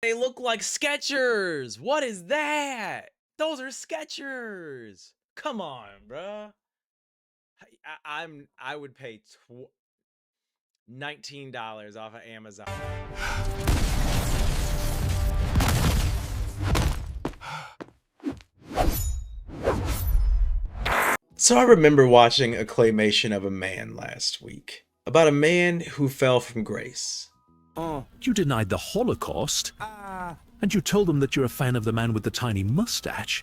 They look like Skechers. What is that? Those are Skechers. Come on, bruh. I would pay $19 off of Amazon. So I remember watching a claymation of a man last week about a man who fell from grace. You denied the Holocaust, and you told them that you're a fan of the man with the tiny mustache.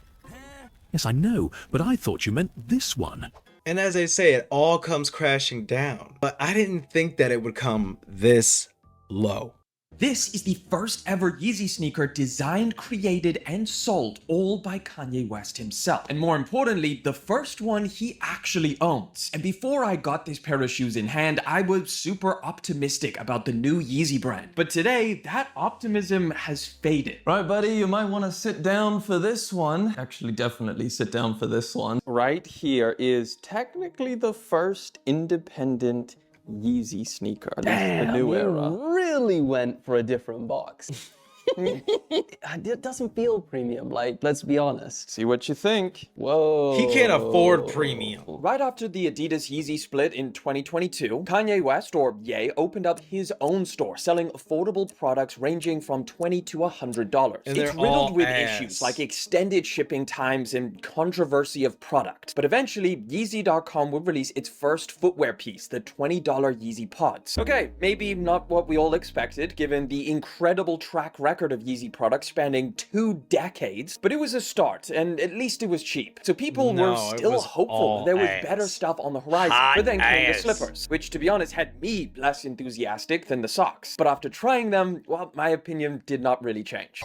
Yes, I know, but I thought you meant this one. And as I say, it all comes crashing down. But I didn't think that it would come this low. This is the first ever Yeezy sneaker designed, created, and sold all by Kanye West himself. And more importantly, the first one he actually owns. And before I got this pair of shoes in hand, I was super optimistic about the new Yeezy brand. But today, that optimism has faded. Right, buddy, you might want to sit down for this one. Actually, definitely sit down for this one. Right here is technically the first independent Yeezy sneaker. Damn, the new era. Really went for a different box. It doesn't feel premium, like, let's be honest. See what you think. Whoa. He can't afford premium. Right after the Adidas Yeezy split in 2022, Kanye West, or Ye, opened up his own store, selling affordable products ranging from $20 to $100. And It's they're all riddled with ass. issues like extended shipping times and controversy of product. But eventually, Yeezy.com would release its first footwear piece, the $20 Yeezy Pods. Okay, maybe not what we all expected, given the incredible track record of Yeezy products spanning 2 decades, but it was a start, and at least it was cheap. So people No, were it still was hopeful all there was ass. better stuff on the horizon. But then came the slippers, which to be honest had me less enthusiastic than the socks. But after trying them, well, my opinion did not really change.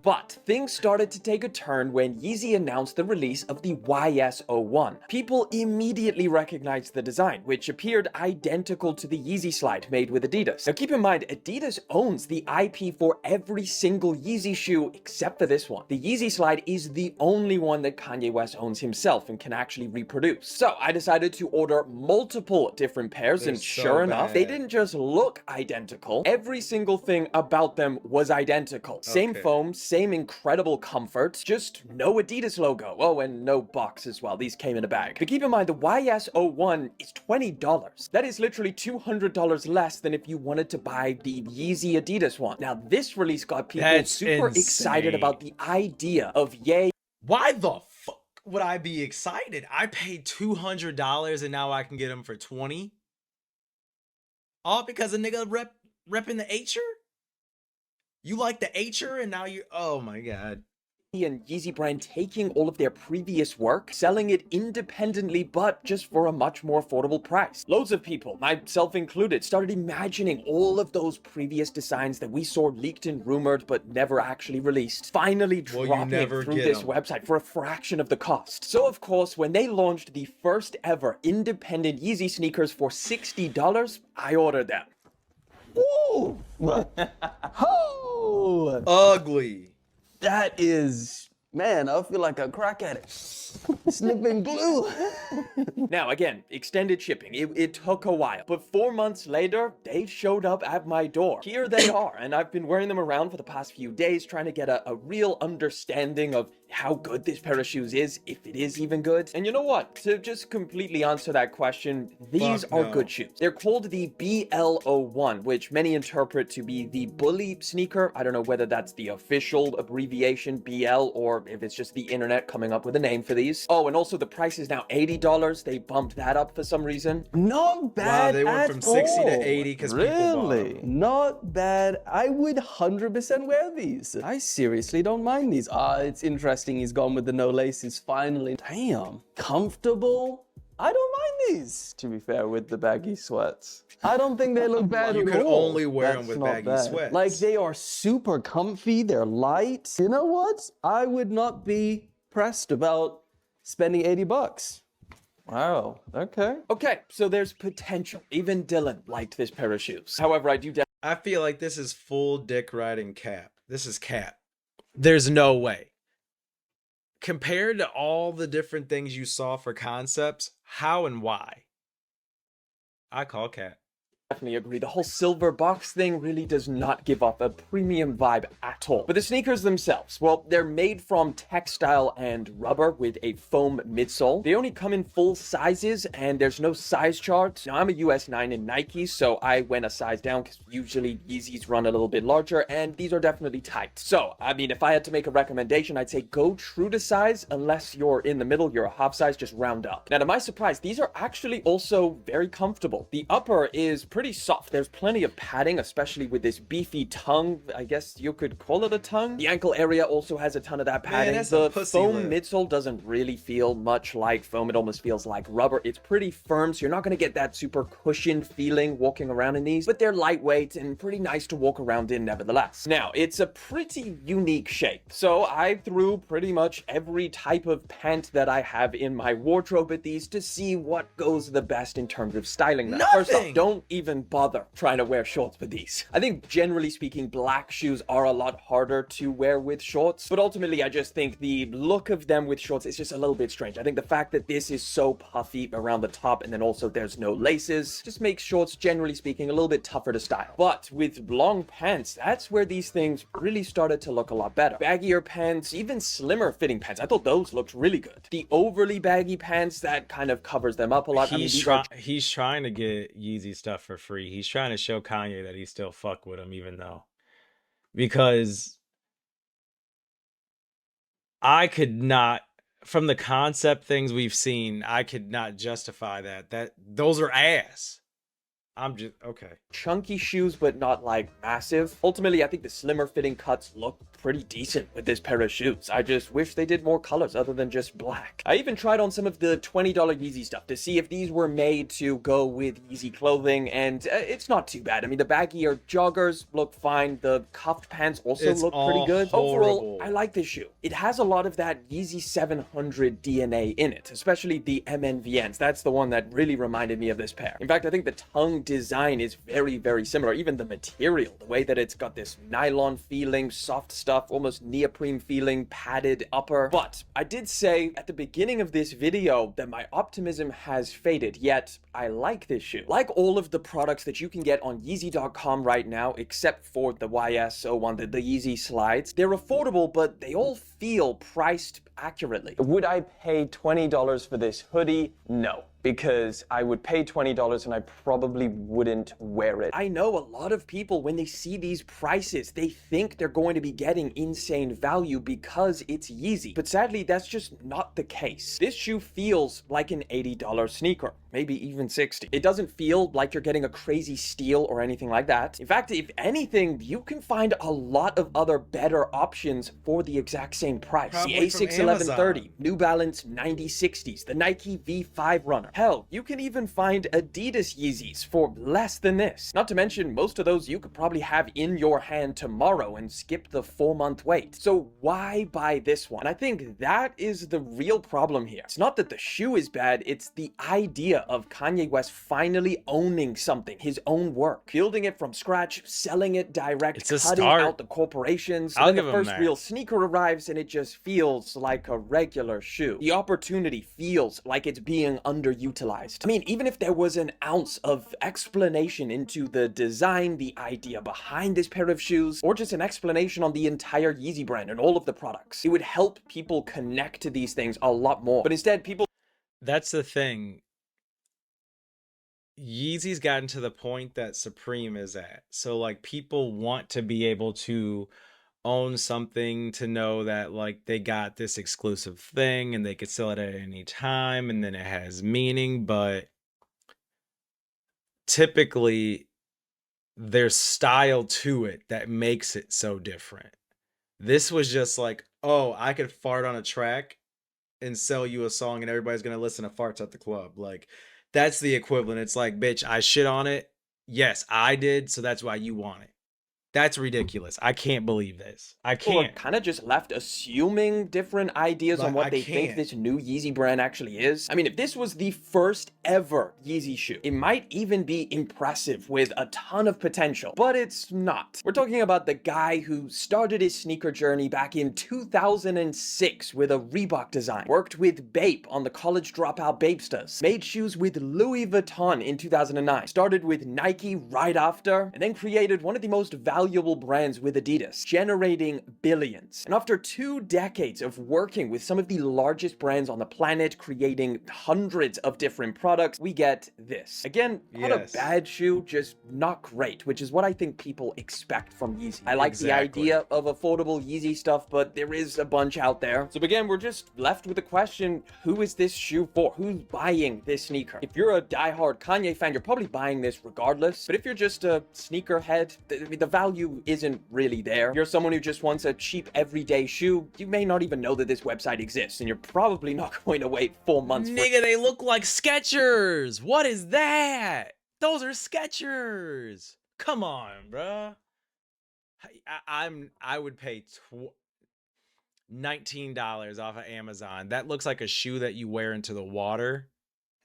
But things started to take a turn when Yeezy announced the release of the YS01. People immediately recognized the design, which appeared identical to the Yeezy slide made with Adidas. Now keep in mind, Adidas owns the IP for every single Yeezy shoe except for this one. The Yeezy slide is the only one that Kanye West owns himself and can actually reproduce. So I decided to order multiple different pairs, and so sure enough, they bad. didn't just look identical. Every single thing about them was identical. Same Okay. foam, same incredible comfort, just no Adidas logo. Oh, and no box as well. These came in a bag. But keep in mind, the YS01 is $20. That is literally $200 less than if you wanted to buy the Yeezy Adidas one. Now, this release got people That's super excited insane. about the idea of Ye Why the fuck would I be excited? I paid $200 and now I can get them for $20? All because a nigga repping the H'er? You like the H'er and now you're, oh my god. and Yeezy brand taking all of their previous work, selling it independently, but just for a much more affordable price. Loads of people, myself included, started imagining all of those previous designs that we saw leaked and rumored but never actually released, finally Well, you dropping never through get this 'em. website for a fraction of the cost. So of course, when they launched the first ever independent Yeezy sneakers for $60, I ordered them. Woo! Oh! Ugly. That is, man, I feel like a crack addict. Sniffing glue. Now, again, extended shipping. It took a while, but 4 months later, they showed up at my door. Here they are, and I've been wearing them around for the past few days, trying to get a real understanding of how good this pair of shoes is, if it is even good. And you know what? To just completely answer that question, these Fuck are no. good shoes. They're called the BL01, which many interpret to be the bully sneaker. I don't know whether that's the official abbreviation BL or if it's just the internet coming up with a name for these. Oh, and also the price is now $80. They bumped that up for some reason. Not Wow, bad they went at from 60 all. to 80 because people bought Really? 'em. Not bad. I would 100% wear these. I seriously don't mind these. It's interesting he's gone with the no laces finally. Damn. Comfortable? I don't mind these. To be fair, with the baggy sweats. I don't think they look bad You at could all. only wear them That's with not baggy bad. sweats. Like, they are super comfy, they're light. You know what? I would not be pressed about spending $80. Wow, okay. Okay, so there's potential. Even Dylan liked this pair of shoes. However, I do I feel like this is full dick riding cap. This is cap. There's no way. Compared to all the different things you saw for concepts, how and why? I call cap. Definitely agree. The whole silver box thing really does not give off a premium vibe at all. But the sneakers themselves, well, they're made from textile and rubber with a foam midsole. They only come in full sizes and there's no size chart. Now, I'm a US 9 in Nike, so I went a size down because usually Yeezys run a little bit larger and these are definitely tight. So, I mean, if I had to make a recommendation, I'd say go true to size. Unless you're in the middle, you're a half size, just round up. Now, to my surprise, these are actually also very comfortable. The upper is pretty soft. There's plenty of padding, especially with this beefy tongue. I guess you could call it a tongue. The ankle area also has a ton of that padding. that's The a pussy foam lip. midsole doesn't really feel much like foam. It almost feels like rubber. It's pretty firm, so you're not going to get that super cushioned feeling walking around in these, but they're lightweight and pretty nice to walk around in nevertheless. Now, it's a pretty unique shape, so I threw pretty much every type of pant that I have in my wardrobe at these to see what goes the best in terms of styling them. First off, Nothing! don't even bother trying to wear shorts with these. I think generally speaking, black shoes are a lot harder to wear with shorts, but ultimately I just think the look of them with shorts is just a little bit strange. I think the fact that this is so puffy around the top and then also there's no laces just makes shorts, generally speaking, a little bit tougher to style. But with long pants, that's where these things really started to look a lot better. Baggier pants, even slimmer fitting pants, I thought those looked really good. The overly baggy pants, that kind of covers them up a lot. He's trying to get Yeezy stuff for free. He's trying to show Kanye that he still fuck with him, even though, because I could not, from the concept things we've seen, I could not justify that those are ass. I'm just okay. Chunky shoes, but not like massive. Ultimately, I think the slimmer fitting cuts look pretty decent with this pair of shoes. I just wish they did more colors other than just black. I even tried on some of the $20 Yeezy stuff to see if these were made to go with Yeezy clothing, and it's not too bad. I mean, the baggier joggers look fine. The cuffed pants also It's look pretty all good. horrible. Overall, I like this shoe. It has a lot of that Yeezy 700 DNA in it, especially the MNVNs. That's the one that really reminded me of this pair. In fact, I think the tongue design is very, very similar. Even the material, the way that it's got this nylon feeling, soft stuff, almost neoprene feeling, padded upper. But I did say at the beginning of this video that my optimism has faded, yet I like this shoe. Like all of the products that you can get on Yeezy.com right now, except for the YS01, the Yeezy slides, they're affordable, but they all feel priced accurately. Would I pay $20 for this hoodie? No, because I would pay $20 and I probably wouldn't wear it. I know a lot of people, when they see these prices, they think they're going to be getting insane value because it's Yeezy. But sadly, that's just not the case. This shoe feels like an $80 sneaker, maybe even $60. It doesn't feel like you're getting a crazy steal or anything like that. In fact, if anything, you can find a lot of other better options for the exact same price. Probably The from A6 1130, Amazon. New Balance 9060s, the Nike V5 Runner. Hell, you can even find Adidas Yeezys for less than this. Not to mention, most of those you could probably have in your hand tomorrow and skip the 4-month wait. So why buy this one? And I think that is the real problem here. It's not that the shoe is bad, it's the idea of Kanye West finally owning something, his own work, building it from scratch, selling it direct, It's a cutting start. out the corporations. I'll Then give the him first that. real sneaker arrives and it just feels like a regular shoe. The opportunity feels like it's being underutilized. I mean, even if there was an ounce of explanation into the design, the idea behind this pair of shoes, or just an explanation on the entire Yeezy brand and all of the products, it would help people connect to these things a lot more. But instead, people That's the thing. Yeezy's gotten to the point that Supreme is at. So like people want to be able to own something, to know that like they got this exclusive thing and they could sell it at any time and then it has meaning, but typically there's style to it that makes it so different. This was just like, oh, I could fart on a track and sell you a song and everybody's gonna listen to farts at the club. Like that's the equivalent. It's like, bitch, I shit on it. Yes, I did, so that's why you want it. That's ridiculous. I can't believe this. I People are can't. kind of just left assuming different ideas on Like, what I they think can't. this new Yeezy brand actually is. I mean, if this was the first ever Yeezy shoe, it might even be impressive with a ton of potential, but it's not. We're talking about the guy who started his sneaker journey back in 2006 with a Reebok design, worked with Bape on the College Dropout Bapesters, made shoes with Louis Vuitton in 2009, started with Nike right after, and then created one of the most valuable brands with Adidas, generating billions. And after 2 decades of working with some of the largest brands on the planet, creating hundreds of different products, we get this. Again, not Yes. a bad shoe, just not great, which is what I think people expect from Yeezy. I like the Exactly. idea of affordable Yeezy stuff, but there is a bunch out there. So again, we're just left with the question, who is this shoe for? Who's buying this sneaker? If you're a diehard Kanye fan, you're probably buying this regardless. But if you're just a sneakerhead, the value isn't really there. You're someone who just wants a cheap everyday shoe, you may not even know that this website exists, and you're probably not going to wait 4 months for Nigga, they look like Skechers. What is that? Those are Skechers. Come on, bruh. I would pay $19 off of Amazon. That looks like a shoe that you wear into the water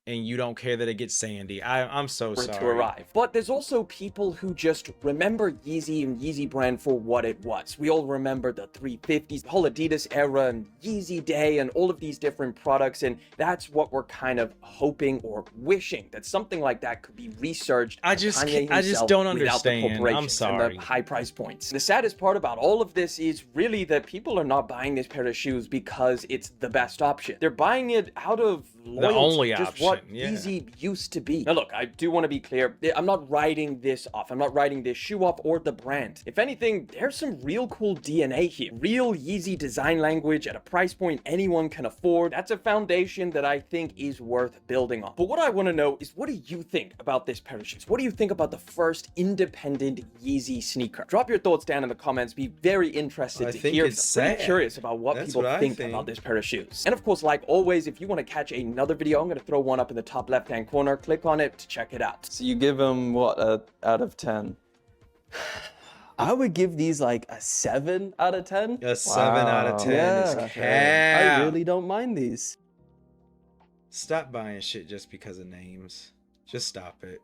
and you don't care that it gets sandy. I'm so for it sorry. to arrive. But there's also people who just remember Yeezy and Yeezy brand for what it was. We all remember the 350s, the whole Adidas era and Yeezy Day and all of these different products, and that's what we're kind of hoping or wishing that something like that could be researched. I just don't understand. Without the I'm corporations sorry. and the high price points. The saddest part about all of this is really that people are not buying this pair of shoes because it's the best option. They're buying it out of loyalty, only just option, what yeah. Yeezy used to be. Now look, I do want to be clear, I'm not writing this off. I'm not writing this shoe off or the brand. If anything, there's some real cool DNA here. Real Yeezy design language at a price point anyone can afford. That's a foundation that I think is worth building on. But what I want to know is, what do you think about this pair of shoes? What do you think about the first independent Yeezy sneaker? Drop your thoughts down in the comments. Be very interested I to think hear. it's I'm pretty sad. curious about what That's people what I think think. about this pair of shoes. And of course, like always, if you want to catch another video, I'm going to throw one up in the top left-hand corner. Click on it to check it out. So you give them what, out of 10? I would give these like a 7 out of 10. A 7 out of 10 Yeah. is cap. I really don't mind these. Stop buying shit just because of names. Just stop it.